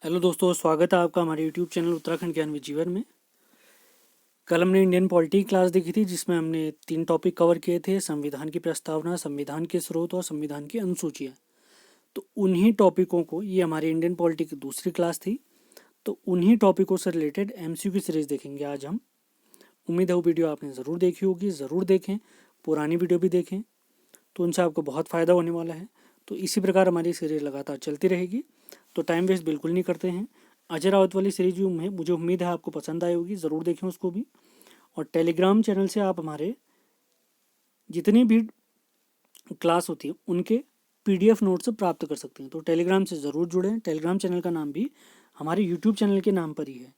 Hello दोस्तों, स्वागत है आपका हमारे यूट्यूब चैनल उत्तराखंड ज्ञान में जीवन में। कल हमने इंडियन पॉलिटी क्लास देखी थी, जिसमें हमने 3 टॉपिक कवर किए थे: संविधान की प्रस्तावना, संविधान के स्रोत और संविधान की अनुसूचियाँ। तो उन्हीं टॉपिकों को, ये हमारी इंडियन पॉलिटी की दूसरी क्लास थी, तो उन्हीं टॉपिकों से रिलेटेड एमसीक्यू की सीरीज़ देखेंगे आज हम। उम्मीद है वो वीडियो आपने ज़रूर देखी होगी, ज़रूर देखें, पुरानी वीडियो भी देखें, तो उनसे आपको बहुत फ़ायदा होने वाला है। तो इसी प्रकार हमारी सीरीज़ लगातार चलती रहेगी, तो टाइम वेस्ट बिल्कुल नहीं करते हैं। अजय रावत वाली सीरीज भी मुझे उम्मीद है आपको पसंद आई होगी, ज़रूर देखें उसको भी। और टेलीग्राम चैनल से आप हमारे जितनी भी क्लास होती है उनके पीडीएफ नोट्स प्राप्त कर सकते हैं। तो टेलीग्राम से ज़रूर जुड़ें। टेलीग्राम चैनल का नाम भी हमारे यूट्यूब चैनल के नाम पर ही है,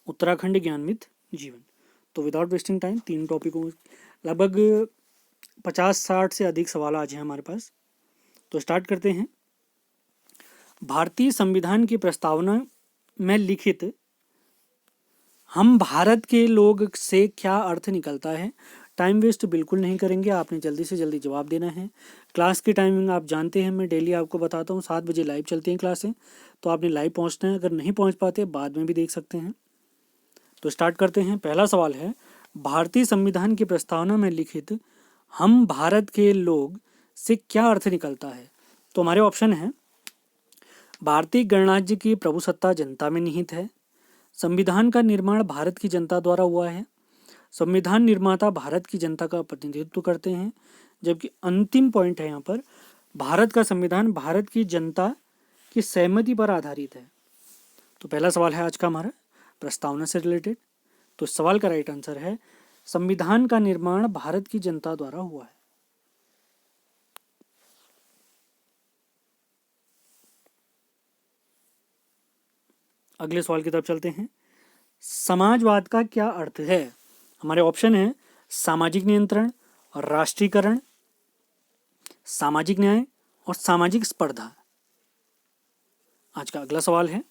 उत्तराखंड ज्ञानमित जीवन। तो विदाउट वेस्टिंग टाइम, 3 टॉपिकों लगभग 50-60 से अधिक सवाल आज हैं हमारे पास, तो स्टार्ट करते हैं। भारतीय संविधान की प्रस्तावना में लिखित हम भारत के लोग से क्या अर्थ निकलता है। टाइम वेस्ट बिल्कुल नहीं करेंगे, आपने जल्दी से जल्दी जवाब देना है। क्लास की टाइमिंग आप जानते हैं, मैं डेली आपको बताता हूँ, 7 बजे लाइव चलती हैं क्लासें, तो आपने लाइव पहुँचना है। अगर नहीं पहुँच पाते बाद में भी देख सकते हैं। तो स्टार्ट करते हैं। पहला सवाल है, भारतीय संविधान की प्रस्तावना में लिखित हम भारत के लोग से क्या अर्थ निकलता है। तो हमारे ऑप्शन है: भारतीय गणराज्य की प्रभुसत्ता जनता में निहित है, संविधान का निर्माण भारत की जनता द्वारा हुआ है, संविधान निर्माता भारत की जनता का प्रतिनिधित्व करते हैं, जबकि अंतिम पॉइंट है यहाँ पर, भारत का संविधान भारत की जनता की सहमति पर आधारित है। तो पहला सवाल है आज का हमारा प्रस्तावना से रिलेटेड। तो इस सवाल का राइट आंसर है संविधान का निर्माण भारत की जनता द्वारा हुआ है। अगले सवाल की तरफ चलते हैं। समाजवाद का क्या अर्थ है। हमारे ऑप्शन है: सामाजिक नियंत्रण और राष्ट्रीयकरण, सामाजिक न्याय और सामाजिक स्पर्धा। आज का अगला सवाल है: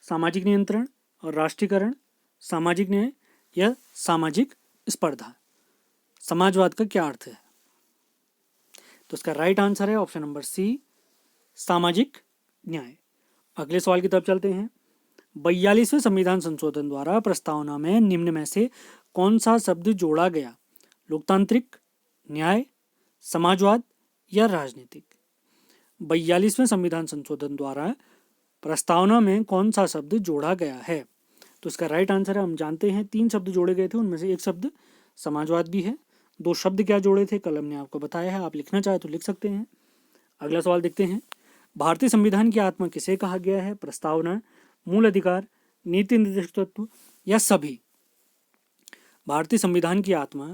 सामाजिक नियंत्रण और राष्ट्रीयकरण, सामाजिक न्याय या सामाजिक स्पर्धा। समाजवाद का क्या अर्थ है। तो इसका राइट आंसर है ऑप्शन नंबर सी, सामाजिक न्याय। अगले सवाल की तरफ चलते हैं। 42वें संविधान संशोधन द्वारा प्रस्तावना में निम्न में से कौन सा शब्द जोड़ा गया। लोकतांत्रिक, न्याय, समाजवाद या राजनीतिक। 42वें संविधान संशोधन द्वारा प्रस्तावना में कौन सा शब्द जोड़ा गया है। तो इसका राइट आंसर है, हम जानते हैं 3 शब्द जोड़े गए थे, उनमें से एक शब्द समाजवाद भी है। 2 शब्द क्या जोड़े थे, कलम ने आपको बताया है, आप लिखना चाहे तो लिख सकते हैं। अगला सवाल देखते हैं। भारतीय संविधान की आत्मा किसे कहा गया है। प्रस्तावना, मूल अधिकार, नीति निर्देशक तत्व या सभी। भारतीय संविधान की आत्मा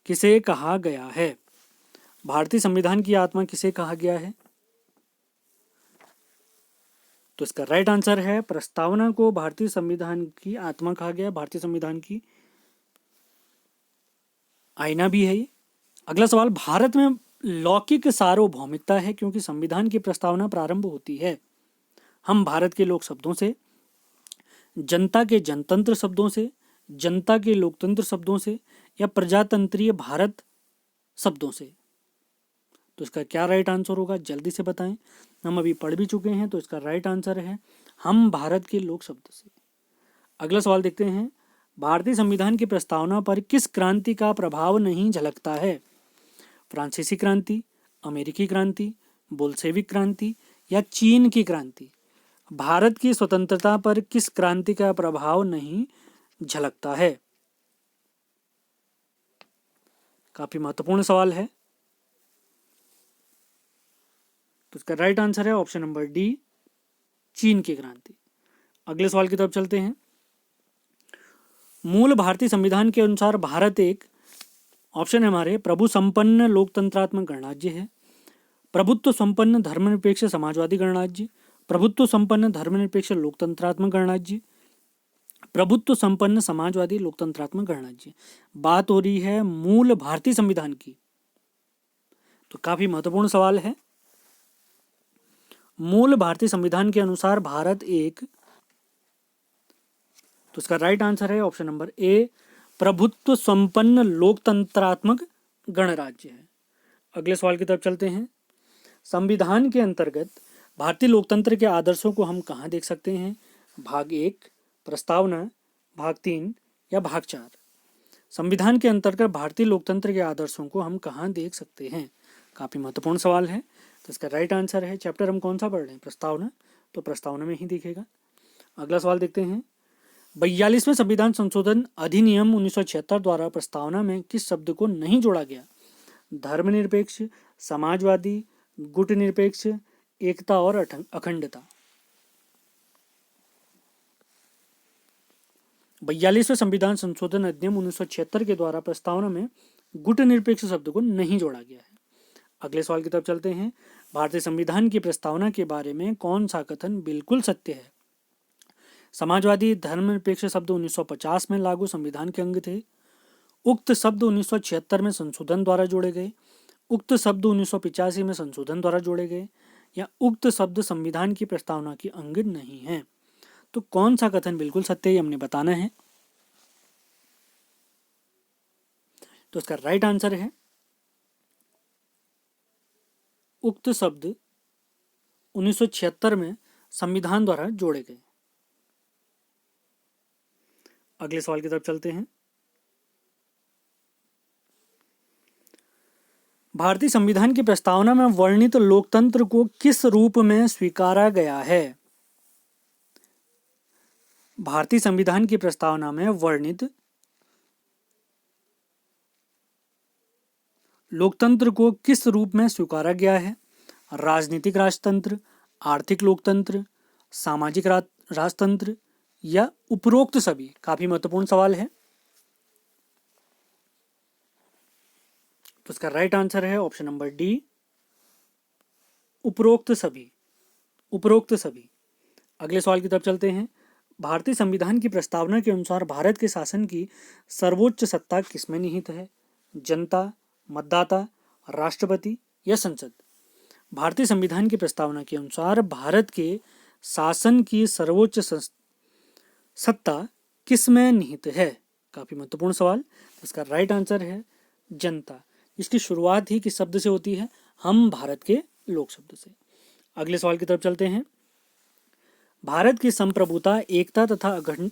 किसे कहा गया है। भारतीय संविधान की आत्मा किसे कहा गया है। तो इसका राइट आंसर है, प्रस्तावना को भारतीय संविधान की आत्मा कहा गया। भारतीय संविधान की आईना भी है ये। अगला सवाल, भारत में लौकिक सार्वभौमिकता है क्योंकि संविधान की प्रस्तावना प्रारंभ होती है हम भारत के लोक शब्दों से, जनता के जनतंत्र शब्दों से, जनता के लोकतंत्र शब्दों से या प्रजातंत्रीय भारत शब्दों से। तो इसका क्या राइट आंसर होगा, जल्दी से बताएं। हम अभी पढ़ भी चुके हैं, तो इसका राइट आंसर है हम भारत के लोक शब्द से। अगला सवाल देखते हैं। भारतीय संविधान की प्रस्तावना पर किस क्रांति का प्रभाव नहीं झलकता है। फ्रांसीसी क्रांति, अमेरिकी क्रांति, बोल्शेविक क्रांति या चीन की क्रांति। भारत की स्वतंत्रता पर किस क्रांति का प्रभाव नहीं झलकता है। काफी महत्वपूर्ण सवाल है। तो इसका राइट आंसर है ऑप्शन नंबर डी, चीन की क्रांति। अगले सवाल की तरफ चलते हैं। मूल भारतीय संविधान के अनुसार भारत एक, ऑप्शन है हमारे, प्रभु संपन्न लोकतंत्रात्मक गणराज्य है, प्रभुत्व संपन्न धर्मनिरपेक्ष समाजवादी गणराज्य, प्रभुत्व संपन्न धर्मनिरपेक्ष लोकतंत्रात्मक गणराज्य, प्रभुत्व संपन्न समाजवादी लोकतंत्रात्मक गणराज्य। बात हो रही है मूल भारतीय संविधान की, तो काफी महत्वपूर्ण सवाल है। मूल भारतीय संविधान के अनुसार भारत एक, तो इसका राइट आंसर है ऑप्शन नंबर ए, प्रभुत्व संपन्न लोकतंत्रात्मक गणराज्य है। अगले सवाल की तरफ चलते हैं। संविधान के अंतर्गत भारतीय लोकतंत्र के आदर्शों को हम कहाँ देख सकते हैं? भाग 1 प्रस्तावना, भाग 3 या भाग 4। संविधान के अंतर्गत भारतीय लोकतंत्र के आदर्शों को हम कहाँ देख सकते हैं? काफी महत्वपूर्ण सवाल है। तो इसका राइट आंसर है, चैप्टर हम कौन सा पढ़ रहे हैं? प्रस्तावना, तो प्रस्तावना में ही दिखेगा। अगला सवाल देखते हैं। 42वें संविधान संशोधन अधिनियम 1976 द्वारा प्रस्तावना में किस शब्द को नहीं जोड़ा गया? धर्मनिरपेक्ष, समाजवादी, गुटनिरपेक्ष, एकता और अखंडता। 42वें संविधान संशोधन अधिनियम 1976 के द्वारा प्रस्तावना में गुटनिरपेक्ष शब्द को नहीं जोड़ा गया है। अगले सवाल की तरफ चलते हैं। भारतीय संविधान की प्रस्तावना के बारे में कौन सा कथन बिल्कुल सत्य है? समाजवादी, धर्मनिरपेक्ष शब्द 1950 में लागू संविधान के अंग थे। उक्त शब्द 1976 में संशोधन द्वारा जोड़े गए। उक्त शब्द 1985 में संशोधन द्वारा जोड़े गए, या उक्त शब्द संविधान की प्रस्तावना की अंग नहीं है। तो कौन सा कथन बिल्कुल सत्य है, हमने बताना है। तो इसका राइट आंसर है, उक्त शब्द 1976 में संविधान द्वारा जोड़े गए। अगले सवाल की तरफ चलते हैं। भारतीय संविधान की प्रस्तावना में वर्णित लोकतंत्र को किस रूप में स्वीकारा गया है? भारतीय संविधान की प्रस्तावना में वर्णित लोकतंत्र को किस रूप में स्वीकारा गया है? राजनीतिक राजतंत्र, आर्थिक लोकतंत्र, सामाजिक राजतंत्र या उपरोक्त सभी? काफी महत्वपूर्ण सवाल है। तो इसका राइट आंसर है ऑप्शन नंबर डी, उपरोक्त सभी। उपरोक्त सभी। अगले सवाल की तरफ चलते हैं। भारतीय संविधान की प्रस्तावना के अनुसार भारत के शासन की सर्वोच्च सत्ता किसमें निहित है? जनता, मतदाता, राष्ट्रपति या संसद? भारतीय संविधान की प्रस्तावना के अनुसार भारत के शासन की सर्वोच्च सत्ता किसमें निहित है? काफी महत्वपूर्ण सवाल। इसका राइट आंसर है जनता। इसकी शुरुआत ही किस शब्द से होती है? हम भारत के लोक शब्द से। अगले सवाल की तरफ चलते हैं। भारत की संप्रभुता, एकता तथा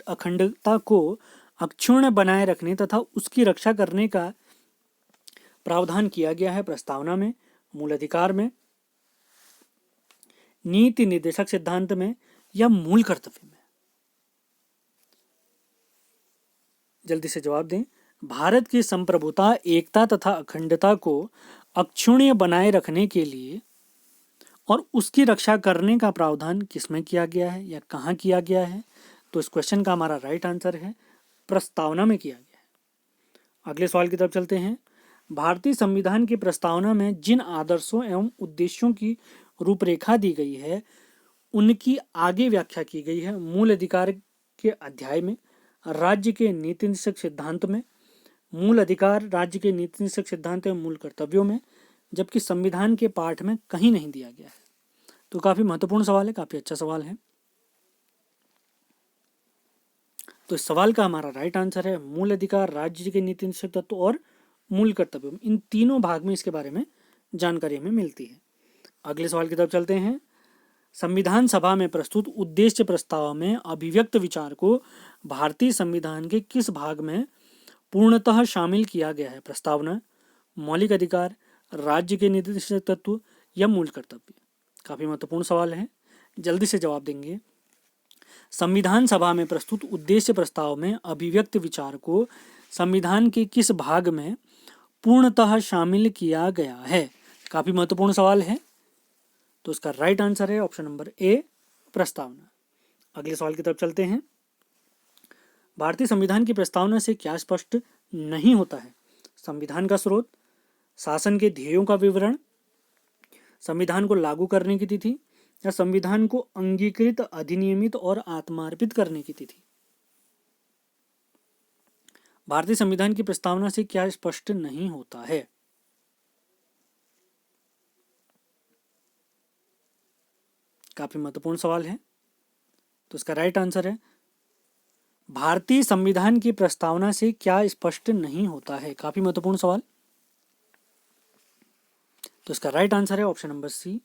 अखंडता को अक्षुण्ण बनाए रखने तथा उसकी रक्षा करने का प्रावधान किया गया है प्रस्तावना में, मूल अधिकार में, नीति निर्देशक सिद्धांत में या मूल कर्तव्य में? जल्दी से जवाब दें। भारत की संप्रभुता, एकता तथा अखंडता को अक्षुण्ण बनाए रखने के लिए और उसकी रक्षा करने का प्रावधान किसमें किया गया है या कहाँ किया गया है? तो इस क्वेश्चन का हमारा राइट आंसर है प्रस्तावना में किया गया है। अगले सवाल की तरफ चलते हैं। भारतीय संविधान की प्रस्तावना में जिन आदर्शों एवं उद्देश्यों की रूपरेखा दी गई है उनकी आगे व्याख्या की गई है मूल अधिकार के अध्याय में, राज्य के नीति निषेधक सिद्धांत में, मूल अधिकार, राज्य के नीति निषेधक सिद्धांत एवं मूल कर्तव्यों में, जबकि संविधान के पाठ में कहीं नहीं दिया गया है। तो काफी महत्वपूर्ण सवाल है, काफी अच्छा सवाल है। तो इस सवाल का हमारा राइट आंसर है मूल अधिकार, राज्य के नीति निषेधक तत्व और मूल कर्तव्य। इन तीनों भाग में इसके बारे में जानकारी हमें मिलती है। अगले सवाल की तरफ चलते हैं। संविधान सभा में प्रस्तुत उद्देश्य प्रस्ताव में अभिव्यक्त विचार को भारतीय संविधान के किस भाग में पूर्णतः शामिल किया गया है? प्रस्तावना, मौलिक अधिकार, राज्य के नीति निषेधक तत्व या मूल कर्तव्य? काफी महत्वपूर्ण सवाल है, जल्दी से जवाब देंगे। संविधान सभा में प्रस्तुत उद्देश्य प्रस्ताव में अभिव्यक्त विचार को संविधान के किस भाग में पूर्णतः शामिल किया गया है? काफी महत्वपूर्ण सवाल है। तो इसका राइट आंसर है ऑप्शन नंबर ए, प्रस्तावना। अगले सवाल की तरफ चलते हैं। भारतीय संविधान की प्रस्तावना से क्या स्पष्ट नहीं होता है? संविधान का स्रोत, शासन के ध्येयों का विवरण, संविधान को लागू करने की तिथि या संविधान को अंगीकृत, अधिनियमित और आत्मार्पित करने की तिथि? भारतीय संविधान की प्रस्तावना से क्या स्पष्ट नहीं होता है? काफी महत्वपूर्ण सवाल है। तो इसका राइट आंसर है भारतीय संविधान की प्रस्तावना से क्या स्पष्ट नहीं होता है। काफी महत्वपूर्ण सवाल। तो इसका राइट आंसर है ऑप्शन नंबर सी,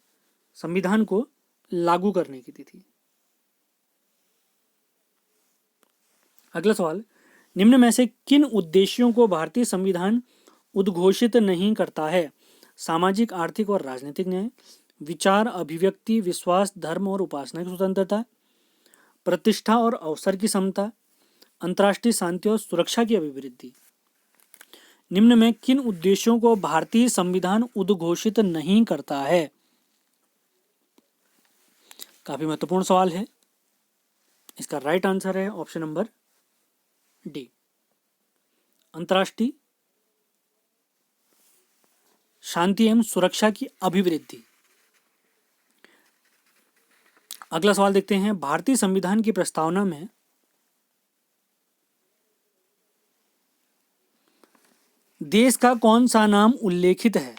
संविधान को लागू करने की तिथि। अगला सवाल, निम्न में से किन उद्देश्यों को भारतीय संविधान उद्घोषित नहीं करता है? सामाजिक, आर्थिक और राजनीतिक न्याय, विचार, अभिव्यक्ति, विश्वास, धर्म और उपासना की स्वतंत्रता, प्रतिष्ठा और अवसर की समता, अंतर्राष्ट्रीय शांति और सुरक्षा की अभिवृद्धि। निम्न में किन उद्देश्यों को भारतीय संविधान उद्घोषित नहीं करता है? काफी महत्वपूर्ण सवाल है। इसका राइट आंसर है ऑप्शन नंबर डी, अंतर्राष्ट्रीय शांति एवं सुरक्षा की अभिवृद्धि। अगला सवाल देखते हैं, भारतीय संविधान की प्रस्तावना में देश का कौन सा नाम उल्लेखित है?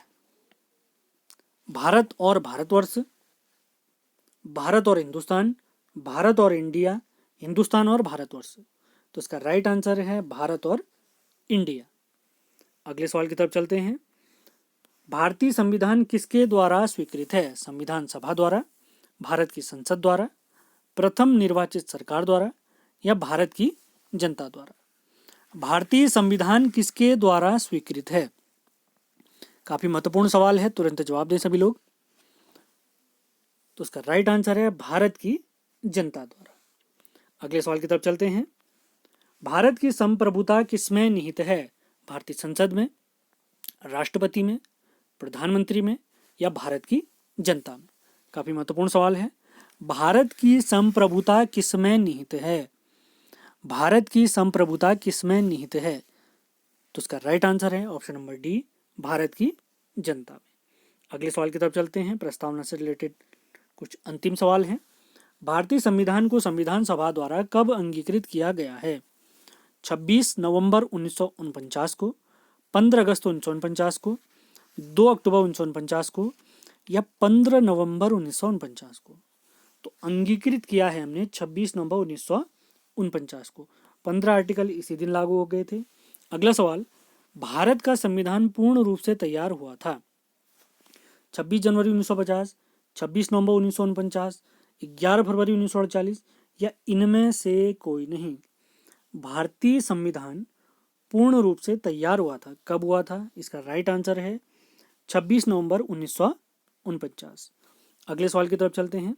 भारत और भारतवर्ष, भारत और हिंदुस्तान, भारत और इंडिया, हिंदुस्तान और भारतवर्ष। तो इसका राइट आंसर है भारत और इंडिया। अगले सवाल की तरफ चलते हैं, भारतीय संविधान किसके द्वारा स्वीकृत है? संविधान सभा द्वारा, भारत की संसद द्वारा, प्रथम निर्वाचित सरकार द्वारा या भारत की जनता द्वारा? भारतीय संविधान किसके द्वारा स्वीकृत है? काफी महत्वपूर्ण सवाल है, तुरंत जवाब दें सभी लोग। तो इसका राइट आंसर है भारत की जनता द्वारा। अगले सवाल की तरफ चलते हैं, भारत की संप्रभुता किसमें निहित है? भारतीय संसद में, राष्ट्रपति में, प्रधानमंत्री में या भारत की जनता में? काफी महत्वपूर्ण सवाल है। भारत की संप्रभुता किसमें निहित है? भारत की संप्रभुता किसमें निहित है? तो इसका राइट आंसर है ऑप्शन नंबर डी, भारत की जनता में। अगले सवाल की तरफ चलते हैं, प्रस्तावना से रिलेटेड कुछ अंतिम सवाल हैं। भारतीय संविधान को संविधान सभा द्वारा कब अंगीकृत किया गया है? 26 नवंबर 1949 को, 15 अगस्त 1949 को, 2 अक्टूबर 1949 को या 15 नवंबर 1949 को? तो अंगीकृत किया है हमने 26 नवंबर 1949 को। 15 आर्टिकल इसी दिन लागू हो गए थे। अगला सवाल, भारत का संविधान पूर्ण रूप से तैयार हुआ था 26 जनवरी 1950, 26 नवंबर 1949, 11 फरवरी 1948 या इनमें से कोई नहीं? भारतीय संविधान पूर्ण रूप से तैयार हुआ था, कब हुआ था? इसका राइट आंसर है 26 नवंबर 1949। अगले सवाल की तरफ चलते हैं,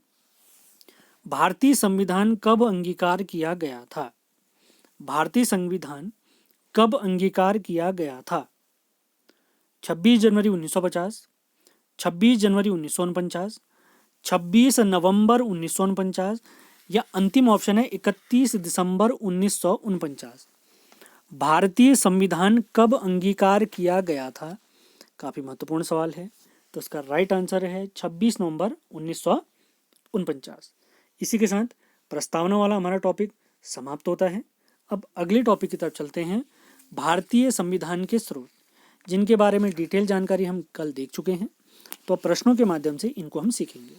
भारतीय संविधान कब अंगीकार किया गया था? भारतीय संविधान कब अंगीकार किया गया था? 26 जनवरी 1950, 26 जनवरी 1949, 26 नवंबर 1949 या अंतिम ऑप्शन है 31 दिसंबर 1949। भारतीय संविधान कब अंगीकार किया गया था? काफी महत्वपूर्ण सवाल है। तो इसका राइट आंसर है 26 नवंबर 1949। इसी के साथ प्रस्तावना वाला हमारा टॉपिक समाप्त होता है। अब अगले टॉपिक की तरफ चलते हैं, भारतीय संविधान के स्रोत, जिनके बारे में डिटेल जानकारी हम कल देख चुके हैं। तो प्रश्नों के माध्यम से इनको हम सीखेंगे।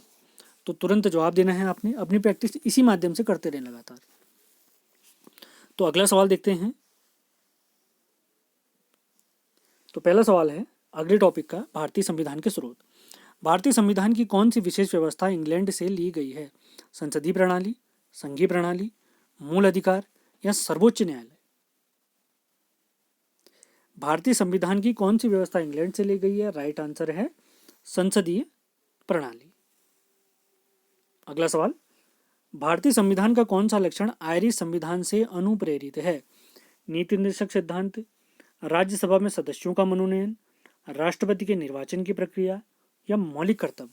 तो तुरंत जवाब देना है आपने, अपनी प्रैक्टिस इसी माध्यम से करते रहें लगातार। तो अगला सवाल देखते हैं। तो पहला सवाल है अगले टॉपिक का, भारतीय संविधान के स्रोत। भारतीय संविधान की कौन सी विशेष व्यवस्था इंग्लैंड से ली गई है? संसदीय प्रणाली, संघीय प्रणाली, मूल अधिकार या सर्वोच्च न्यायालय? भारतीय संविधान की कौन सी व्यवस्था इंग्लैंड से ली गई है? राइट आंसर है संसदीय प्रणाली। अगला सवाल, भारतीय संविधान का कौन सा लक्षण आयरिश संविधान से अनुप्रेरित है? नीति निर्देशक सिद्धांत, राज्यसभा में सदस्यों का मनोनयन, राष्ट्रपति के निर्वाचन की प्रक्रिया या मौलिक कर्तव्य?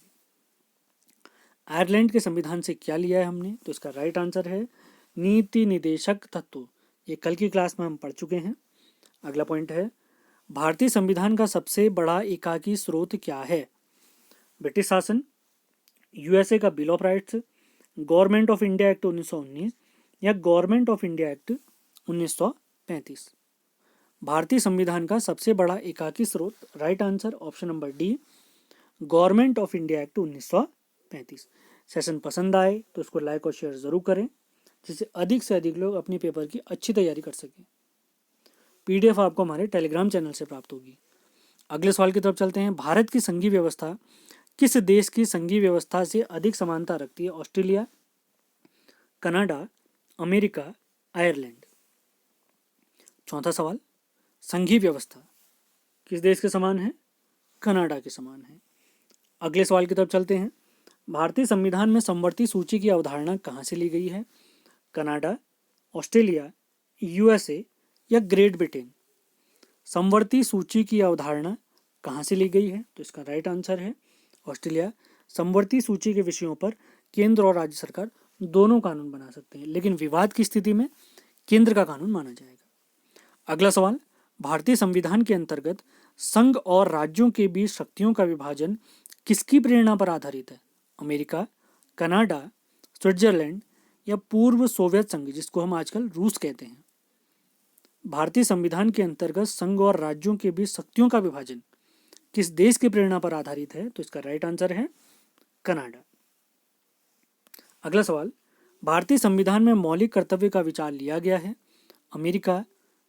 आयरलैंड के संविधान से क्या लिया है हमने? तो इसका राइट आंसर है नीति निदेशक तत्व। ये कल की क्लास में हम पढ़ चुके हैं। अगला पॉइंट है, भारतीय संविधान का सबसे बड़ा एकाकी स्रोत क्या है? ब्रिटिश शासन, यूएसए का bill of rights, government of India act 1919 या गवर्नमेंट ऑफ इंडिया एक्ट 1935? भारतीय संविधान का सबसे बड़ा एकाकी स्रोत, right answer option number D, government of India act 1935। Session पसंद आए तो इसको लाइक और शेयर जरूर करें, जिससे अधिक से अधिक लोग अपनी पेपर की अच्छी तैयारी कर सकें। पीडीएफ आपको हमारे टेलीग्राम चैनल से प्राप्त होगी। अगले सवाल की तरफ चलते हैं, भारत की संघीय व्यवस्था किस देश की संघीय व्यवस्था से अधिक समानता रखती है? Australia, Canada, America, Ireland. चौथा सवाल, संघीय व्यवस्था किस देश के समान है? कनाडा के समान है। अगले सवाल की तरफ चलते हैं। भारतीय संविधान में समवर्ती सूची की अवधारणा कहाँ से ली गई है? कनाडा, ऑस्ट्रेलिया, यूएसए या ग्रेट ब्रिटेन। समवर्ती सूची की अवधारणा कहाँ से ली गई है? तो इसका राइट आंसर है ऑस्ट्रेलिया। समवर्ती सूची के विषयों पर केंद्र और राज्य सरकार दोनों कानून बना सकते हैं, लेकिन विवाद की स्थिति में केंद्र का कानून माना जाएगा। अगला सवाल, भारतीय संविधान के अंतर्गत संघ और राज्यों के बीच शक्तियों का विभाजन किसकी प्रेरणा पर आधारित है? अमेरिका, कनाडा, स्विट्जरलैंड या पूर्व सोवियत संघ, जिसको हम आजकल रूस कहते हैं। भारतीय संविधान के अंतर्गत संघ और राज्यों के बीच शक्तियों का विभाजन किस देश की प्रेरणा पर आधारित है? तो इसका राइट आंसर है कनाडा। अगला सवाल, भारतीय संविधान में मौलिक कर्तव्य का विचार लिया गया है? अमेरिका,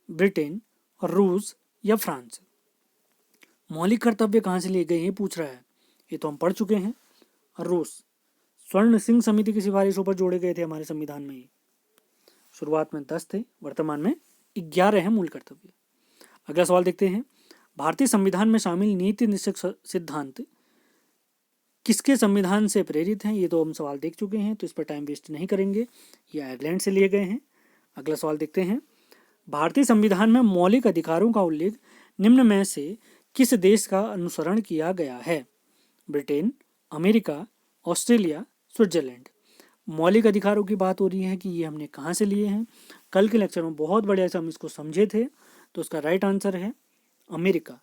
ब्रिटेन, रूस या फ्रांस। मौलिक कर्तव्य कहाँ से लिए गए हैं पूछ रहा है, ये तो हम पढ़ चुके हैं। रूस, स्वर्ण सिंह समिति की सिफारिशों पर जोड़े गए थे हमारे संविधान में। ये शुरुआत में 10 थे, वर्तमान में 11 है मूल कर्तव्य। अगला सवाल देखते हैं, भारतीय संविधान में शामिल नीति निश्चय सिद्धांत किसके संविधान से प्रेरित हैं? ये तो हम सवाल देख चुके हैं, तो इस पर टाइम वेस्ट नहीं करेंगे, ये आयरलैंड से लिए गए हैं। अगला सवाल देखते हैं, भारतीय संविधान में मौलिक अधिकारों का उल्लेख निम्न में से किस देश का अनुसरण किया गया है? Britain, America, Australia, Switzerland. मौलिक अधिकारों की बात हो रही है कि ये हमने कहाँ से लिए हैं? कल के लेक्चर में बहुत बढ़िया से हम इसको समझे थे, तो उसका राइट आंसर है अमेरिका।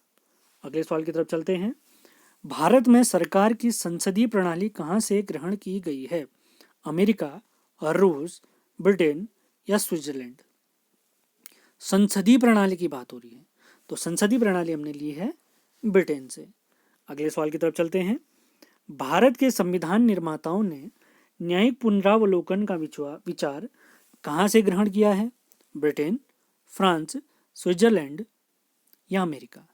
अगले सवाल की तरफ चलते हैं, भारत में सरकार की संसदीय प्रणाली कहाँ से ग्रहण की गई है? अमेरिका, रूस, ब्रिटेन या स्विट्जरलैंड। संसदीय प्रणाली की बात हो रही है, तो संसदीय प्रणाली हमने ली है ब्रिटेन से। अगले सवाल की तरफ चलते हैं, भारत के संविधान निर्माताओं ने न्यायिक पुनरावलोकन का विचार कहाँ से ग्रहण किया है? ब्रिटेन, फ्रांस, स्विट्जरलैंड या अमेरिका।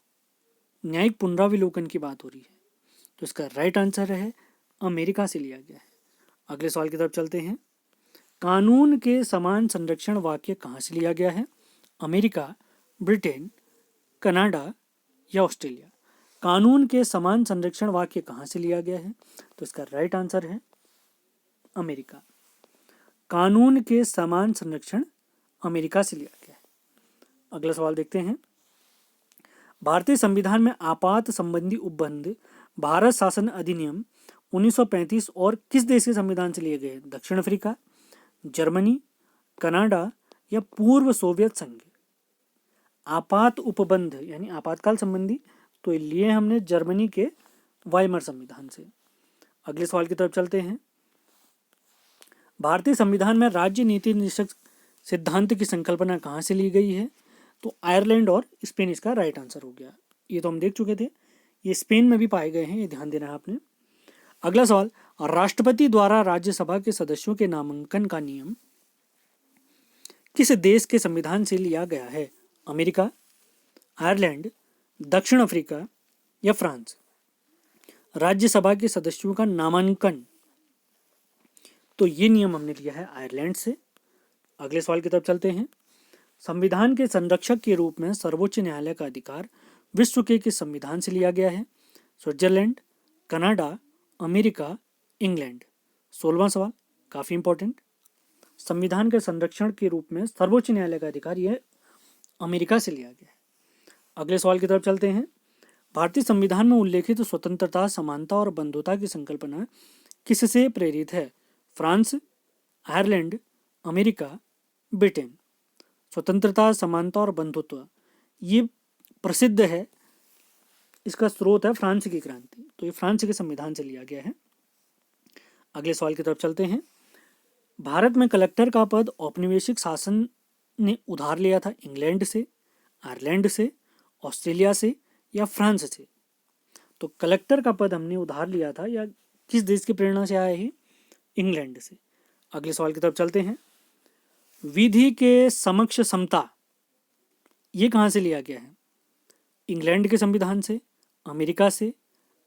न्यायिक पुनरावलोकन की बात हो रही है, तो इसका राइट आंसर है अमेरिका से लिया गया है। अगले सवाल की तरफ चलते हैं, कानून के समान संरक्षण वाक्य कहाँ से लिया गया है? अमेरिका, ब्रिटेन, कनाडा या ऑस्ट्रेलिया। कानून के समान संरक्षण वाक्य कहाँ से लिया गया है? तो इसका राइट आंसर है अमेरिका। कानून के समान संरक्षण अमेरिका से लिया गया है। अगला सवाल देखते हैं, भारतीय संविधान में आपात संबंधी उपबंध भारत शासन अधिनियम 1935 और किस देश के संविधान से लिए गए? दक्षिण अफ्रीका, जर्मनी, कनाडा या पूर्व सोवियत संघ। आपात उपबंध यानी आपातकाल संबंधी, तो लिए हमने जर्मनी के वाइमर संविधान से। अगले सवाल की तरफ चलते हैं, भारतीय संविधान में राज्य नीति निश्चय सिद्धांत की संकल्पना कहाँ से ली गई है? तो आयरलैंड और स्पेन इसका राइट आंसर हो गया। ये तो हम देख चुके थे, ये स्पेन में भी पाए गए हैं, ये ध्यान देना है आपने। अगला सवाल, राष्ट्रपति द्वारा राज्यसभा के सदस्यों के नामांकन का नियम किस देश के संविधान से लिया गया है? अमेरिका, आयरलैंड, दक्षिण अफ्रीका या फ्रांस। राज्यसभा के सदस्यों का नामांकन, तो ये नियम हमने लिया है आयरलैंड से। अगले सवाल की तरफ चलते हैं, संविधान के संरक्षक के रूप में सर्वोच्च न्यायालय का अधिकार विश्व के किस संविधान से लिया गया है? Switzerland, Canada, America, England. 16वां सवाल काफ़ी इंपॉर्टेंट, संविधान के संरक्षण के रूप में सर्वोच्च न्यायालय का अधिकार यह अमेरिका से लिया गया है। अगले सवाल की तरफ चलते हैं, भारतीय संविधान में उल्लेखित स्वतंत्रता, समानता और बंधुता की संकल्पना किससे प्रेरित है? France, Ireland, America, Britain. स्वतंत्रता, समानता और बंधुत्व ये प्रसिद्ध है, इसका स्रोत है फ्रांस की क्रांति, तो ये फ्रांस के संविधान से लिया गया है। अगले सवाल की तरफ चलते हैं, भारत में कलेक्टर का पद औपनिवेशिक शासन ने उधार लिया था इंग्लैंड से, आयरलैंड से, ऑस्ट्रेलिया से या फ्रांस से। तो कलेक्टर का पद हमने उधार लिया था या किस देश की प्रेरणा से आया है? इंग्लैंड से। अगले सवाल की तरफ चलते हैं, विधि के समक्ष समता ये कहाँ से लिया गया है? इंग्लैंड के संविधान से, अमेरिका से,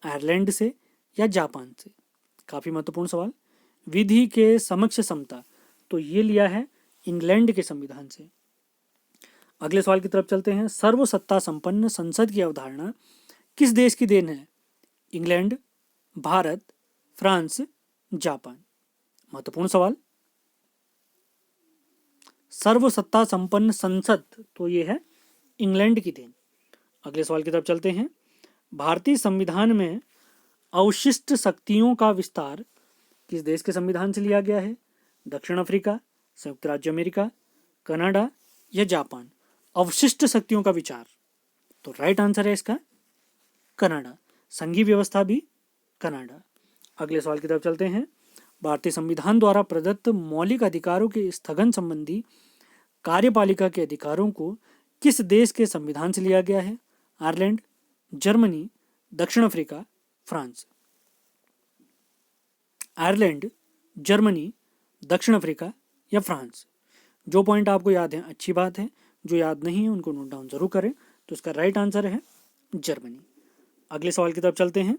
आयरलैंड से या जापान से? काफी महत्वपूर्ण सवाल। विधि के समक्ष समता, तो ये लिया है इंग्लैंड के संविधान से। अगले सवाल की तरफ चलते हैं। सर्वसत्ता संपन्न संसद की अवधारणा किस देश की देन है? England, Bharat, France, Japan. महत्वपूर्ण सवाल। सर्वसत्ता संपन्न संसद, तो ये है इंग्लैंड की देन। अगले सवाल की तरफ चलते हैं। भारतीय संविधान में अवशिष्ट शक्तियों का विस्तार किस देश के संविधान से लिया गया है? दक्षिण अफ्रीका, संयुक्त राज्य अमेरिका, कनाडा या जापान। अवशिष्ट शक्तियों का विचार, तो राइट आंसर है इसका कनाडा। संघीय व्यवस्था भी कनाडा। अगले सवाल की तरफ चलते हैं। भारतीय संविधान द्वारा प्रदत्त मौलिक अधिकारों के स्थगन संबंधी कार्यपालिका के अधिकारों को किस देश के संविधान से लिया गया है? आयरलैंड, जर्मनी, दक्षिण अफ्रीका, फ्रांस। आयरलैंड, जर्मनी, दक्षिण अफ्रीका या फ्रांस। जो पॉइंट आपको याद है अच्छी बात है, जो याद नहीं है उनको नोट डाउन जरूर करें। तो इसका राइट आंसर है जर्मनी। अगले सवाल की तरफ चलते हैं।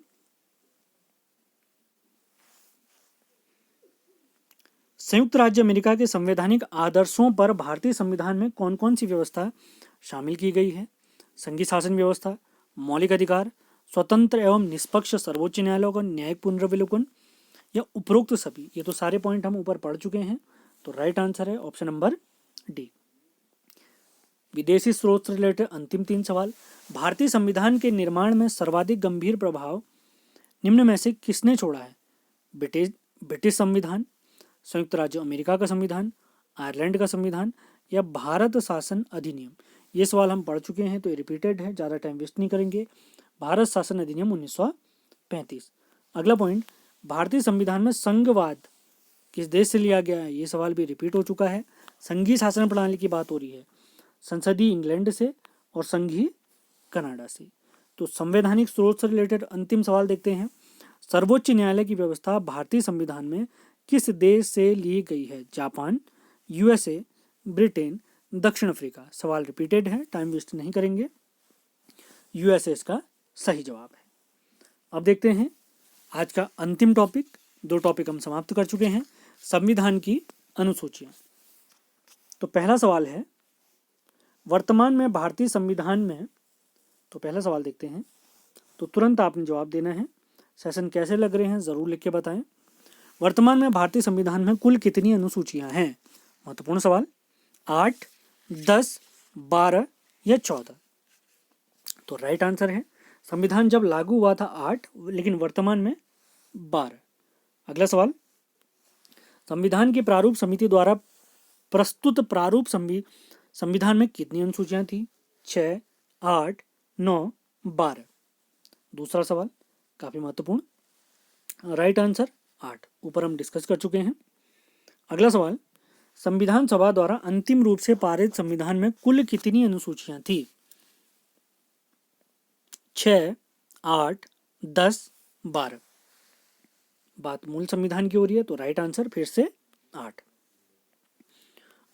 संयुक्त राज्य अमेरिका के संवैधानिक आदर्शों पर भारतीय संविधान में कौन कौन सी व्यवस्था शामिल की गई है? संघीय शासन व्यवस्था, मौलिक अधिकार, स्वतंत्र एवं निष्पक्ष सर्वोच्च न्यायालय का न्यायिक पुनर्विलोकन या उपरोक्त सभी। ये तो सारे पॉइंट हम ऊपर पढ़ चुके हैं, तो राइट आंसर है ऑप्शन नंबर डी। विदेशी स्रोत से रिलेटेड अंतिम 3 सवाल। भारतीय संविधान के निर्माण में सर्वाधिक गंभीर प्रभाव निम्न में से किसने छोड़ा है? ब्रिटिश संविधान, संयुक्त राज्य अमेरिका का संविधान, आयरलैंड का संविधान या भारत शासन अधिनियम। ये सवाल हम पढ़ चुके हैं, तो ये रिपीटेड है, ज़्यादा टाइम वेस्ट नहीं करेंगे। भारत शासन अधिनियम 1935। अगला पॉइंट, भारतीय संविधान में संघवाद किस देश से लिया गया है? ये सवाल भी रिपीट हो चुका है। संघीय शासन प्रणाली की बात हो रही है, संसदीय इंग्लैंड से और संघीय कनाडा से। तो संवैधानिक स्रोत से रिलेटेड अंतिम सवाल देखते हैं। सर्वोच्च न्यायालय की व्यवस्था भारतीय संविधान में किस देश से ली गई है? जापान, यूएसए, ब्रिटेन, दक्षिण अफ्रीका। सवाल रिपीटेड है, टाइम वेस्ट नहीं करेंगे। यूएसए इसका सही जवाब है। अब देखते हैं आज का अंतिम टॉपिक। 2 टॉपिक हम समाप्त कर चुके हैं। संविधान की अनुसूचियां। तो पहला सवाल है, वर्तमान में भारतीय संविधान में, तो पहला सवाल देखते हैं, तो तुरंत आपने जवाब देना है। सेशन कैसे लग रहे हैं जरूर लिख के बताएं। वर्तमान में भारतीय संविधान में कुल कितनी अनुसूचियां हैं? महत्वपूर्ण सवाल। 8, 10, 12 या 14। तो राइट आंसर है, संविधान जब लागू हुआ था 8, लेकिन वर्तमान में 12। अगला सवाल, संविधान की प्रारूप समिति द्वारा प्रस्तुत प्रारूप संविधान में कितनी अनुसूचियां थी? 6, 8, 9, 12। दूसरा सवाल काफी महत्वपूर्ण, राइट आंसर 8। ऊपर हम डिस्कस कर चुके हैं। अगला सवाल, संविधान सभा द्वारा अंतिम रूप से पारित संविधान में कुल कितनी अनुसूचियां थी? 6, 8, 10, 12। बात मूल संविधान की हो रही है, तो राइट आंसर फिर से 8।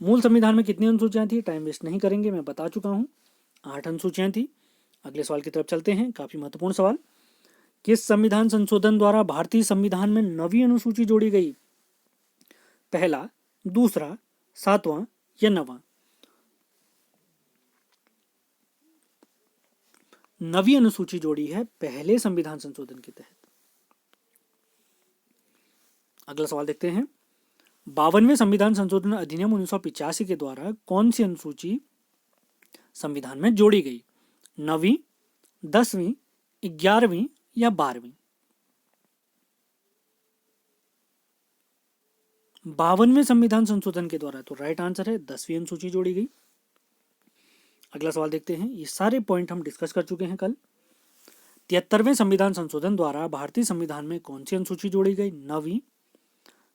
मूल संविधान में कितनी अनुसूचियां थी? टाइम वेस्ट नहीं करेंगे, मैं बता चुका हूं, 8 अनुसूचियां थी। अगले सवाल की तरफ चलते हैं, काफी महत्वपूर्ण सवाल। किस संविधान संशोधन द्वारा भारतीय संविधान में नवी अनुसूची जोड़ी गई? पहला, दूसरा, 7वां या 9वां? नवी अनुसूची जोड़ी है पहले संविधान संशोधन के तहत। अगला सवाल देखते हैं, 52वें संविधान संशोधन अधिनियम 1985 के द्वारा कौन सी अनुसूची संविधान में जोड़ी गई? 9वीं, 10वीं, 11वीं या 12वीं? 52वें संविधान संशोधन के द्वारा, तो राइट आंसर है 10वीं अनुसूची जोड़ी गई। अगला सवाल देखते हैं, ये सारे पॉइंट हम डिस्कस कर चुके हैं कल। 73वें संविधान संशोधन द्वारा भारतीय संविधान में कौन सी अनुसूची जोड़ी गई? 9वीं,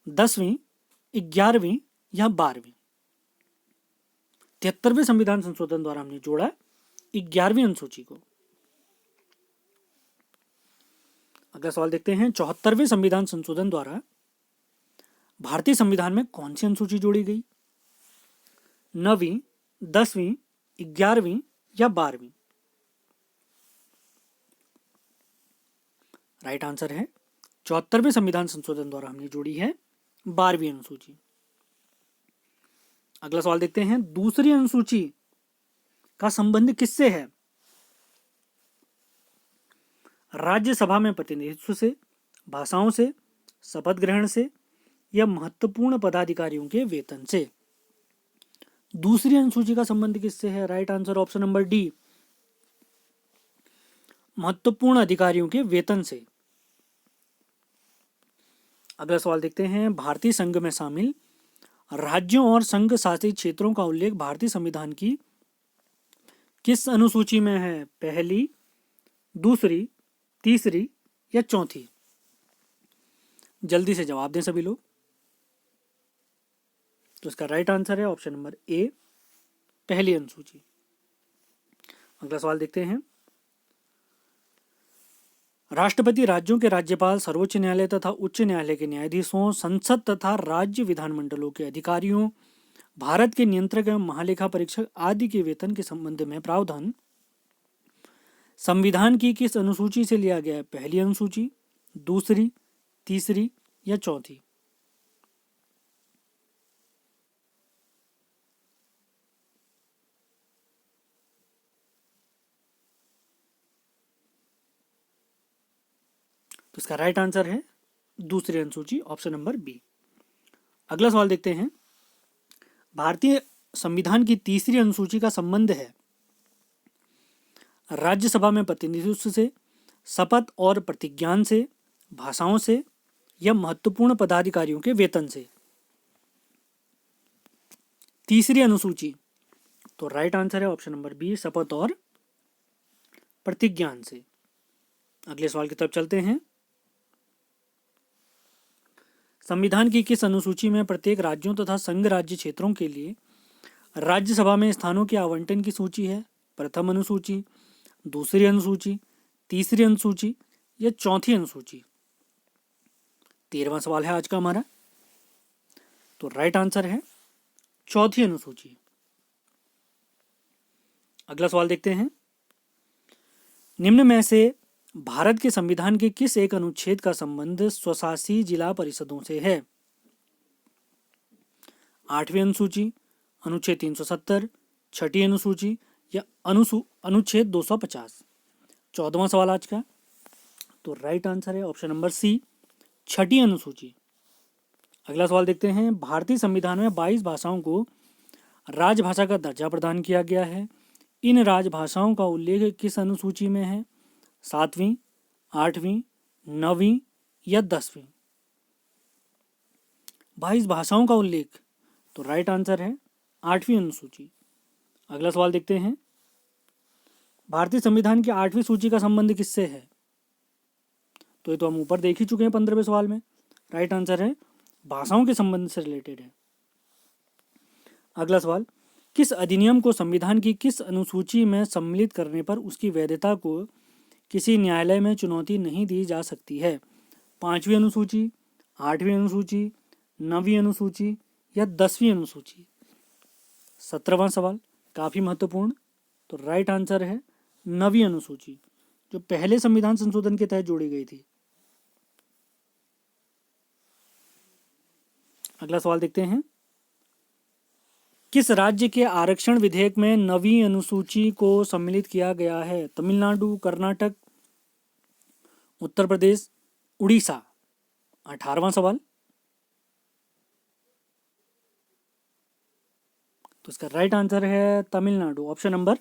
10वीं, 11वीं या 12वीं? 73वें संविधान संशोधन द्वारा हमने जोड़ा 11वीं अनुसूची को। अगला सवाल देखते हैं, 74वें संविधान संशोधन द्वारा भारतीय संविधान में कौन सी अनुसूची जोड़ी गई? 9वीं, 10वीं, 11वीं या 12वीं? राइट आंसर है 74वें संविधान संशोधन द्वारा हमने जोड़ी है 12वीं अनुसूची। अगला सवाल देखते हैं, दूसरी अनुसूची का संबंध किससे है? राज्यसभा में प्रतिनिधित्व से, भाषाओं से, शपथ ग्रहण से या महत्वपूर्ण पदाधिकारियों के वेतन से। दूसरी अनुसूची का संबंध किससे है? Right answer option number D, महत्वपूर्ण अधिकारियों के वेतन से। अगला सवाल देखते हैं, भारतीय संघ में शामिल राज्यों और संघ शासित क्षेत्रों का उल्लेख भारतीय संविधान की किस अनुसूची में है? पहली, दूसरी, तीसरी या चौथी? जल्दी से जवाब दें सभी लोग। तो इसका राइट आंसर है ऑप्शन नंबर ए, पहली अनुसूची। अगला सवाल देखते हैं, राष्ट्रपति, राज्यों के राज्यपाल, सर्वोच्च न्यायालय तथा उच्च न्यायालय के न्यायाधीशों, संसद तथा राज्य विधानमंडलों के अधिकारियों, भारत के नियंत्रक एवं महालेखा परीक्षक आदि के वेतन के संबंध में प्रावधान संविधान की किस अनुसूची से लिया गया है? पहली अनुसूची, दूसरी, तीसरी या चौथी? तो इसका राइट आंसर है दूसरी अनुसूची, ऑप्शन नंबर बी। अगला सवाल देखते हैं, भारतीय संविधान की तीसरी अनुसूची का संबंध है राज्यसभा में प्रतिनिधित्व से, शपथ और प्रतिज्ञान से, भाषाओं से या महत्वपूर्ण पदाधिकारियों के वेतन से। तीसरी अनुसूची, तो राइट आंसर है ऑप्शन नंबर बी, शपथ और प्रतिज्ञान से। अगले सवाल की तरफ चलते हैं, संविधान की किस अनुसूची में प्रत्येक राज्यों तथा संघ राज्य क्षेत्रों के लिए राज्यसभा में स्थानों के आवंटन की सूची है? प्रथम अनुसूची, दूसरी अनुसूची, तीसरी अनुसूची या चौथी अनुसूची? 13वां सवाल है आज का हमारा। तो राइट आंसर है चौथी अनुसूची। अगला सवाल देखते हैं, निम्न में से भारत के संविधान के किस एक अनुच्छेद का संबंध स्वशासी जिला परिषदों से है? 8वीं अनुसूची, अनुच्छेद 370, छठी अनुसूची या अनुच्छेद 250? 14वां सवाल आज का। तो राइट आंसर है ऑप्शन नंबर सी, छठी अनुसूची। अगला सवाल देखते हैं, भारतीय संविधान में 22 भाषाओं को राजभाषा का दर्जा प्रदान किया गया है। इन राजभाषाओं का उल्लेख किस अनुसूची में है? 7वीं, 8वीं, 9वीं या 10वीं? 22 भाषाओं का उल्लेख, तो राइट आंसर है 8वीं अनुसूची। अगला सवाल देखते हैं, भारतीय संविधान की 8वीं सूची का संबंध किससे है? तो ये तो हम ऊपर देख ही चुके हैं 15वें सवाल में। राइट आंसर है भाषाओं के संबंध से रिलेटेड है। अगला सवाल, किस अधिनियम को संविधान की किस अनुसूची में सम्मिलित करने पर उसकी वैधता को किसी न्यायालय में चुनौती नहीं दी जा सकती है? 5वीं अनुसूची, 8वीं अनुसूची, 9वीं अनुसूची या 10वीं अनुसूची? 17वां सवाल काफ़ी महत्वपूर्ण। तो राइट आंसर है 9वीं अनुसूची, जो पहले संविधान संशोधन के तहत जोड़ी गई थी। अगला सवाल देखते हैं, किस राज्य के आरक्षण विधेयक में 9वीं अनुसूची को सम्मिलित किया गया है? तमिलनाडु, कर्नाटक, उत्तर प्रदेश, उड़ीसा? 18वां सवाल। तो इसका राइट आंसर है तमिलनाडु, ऑप्शन नंबर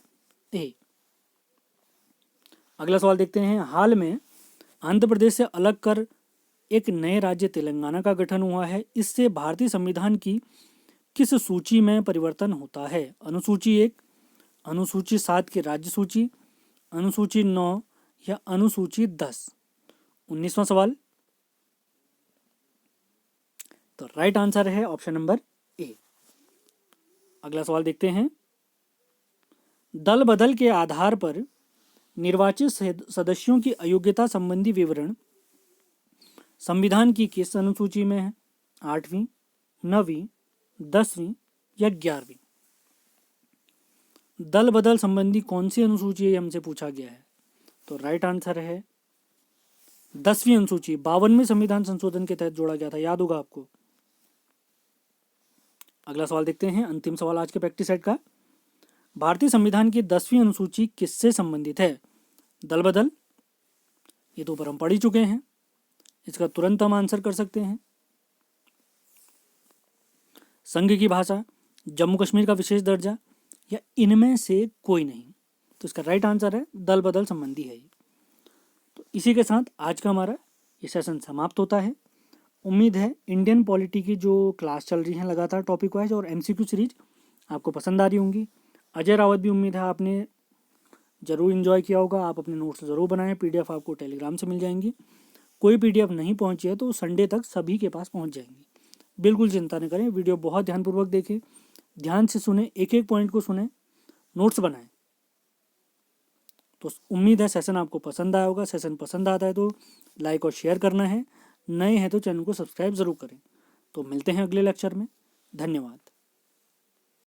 ए। अगला सवाल देखते हैं, हाल में आंध्र प्रदेश से अलग कर एक नए राज्य तेलंगाना का गठन हुआ है। इससे भारतीय संविधान की किस सूची में परिवर्तन होता है? अनुसूची 1, अनुसूची 7 की राज्य सूची, अनुसूची 9 या अनुसूची 10? 19वां सवाल। तो राइट आंसर है ऑप्शन नंबर ए। अगला सवाल देखते हैं, दल बदल के आधार पर निर्वाचित सदस्यों की अयोग्यता संबंधी विवरण संविधान की किस अनुसूची में है? 8वीं, 9वीं, 10वीं या 11वीं? दल बदल संबंधी कौन सी अनुसूची है हमसे पूछा गया है। तो राइट आंसर है 10वीं अनुसूची 52वें संविधान संशोधन के तहत जोड़ा गया था, याद होगा आपको। अगला सवाल देखते हैं, अंतिम सवाल आज के प्रैक्टिस सेट का। भारतीय संविधान की 10वीं अनुसूची किससे संबंधित है? दल बदल, ये तो ऊपर हम पढ़ ही चुके हैं, इसका तुरंत हम आंसर कर सकते हैं। संघ की भाषा, जम्मू कश्मीर का विशेष दर्जा, या इनमें से कोई नहीं। तो इसका राइट आंसर है दल बदल संबंधी है ये। तो इसी के साथ आज का हमारा ये सेशन समाप्त होता है। उम्मीद है इंडियन पॉलिटी की जो क्लास चल रही है लगातार टॉपिक वाइज और एमसीक्यू सीरीज आपको पसंद आ रही होंगी। अजय रावत भी उम्मीद है आपने ज़रूर इन्जॉय किया होगा। आप अपने नोट्स ज़रूर बनाएं, पीडीएफ आपको टेलीग्राम से मिल जाएंगी। कोई पीडीएफ नहीं पहुंची है तो संडे तक सभी के पास पहुंच जाएंगी। बिल्कुल चिंता न करें, वीडियो बहुत ध्यानपूर्वक देखें, ध्यान से सुने, एक एक पॉइंट को सुने, नोट्स बनाएं। तो उम्मीद है सेशन आपको पसंद आया होगा। सेशन पसंद आता है तो लाइक और शेयर करना है, नए हैं तो चैनल को सब्सक्राइब ज़रूर करें। तो मिलते हैं अगले लेक्चर में। धन्यवाद।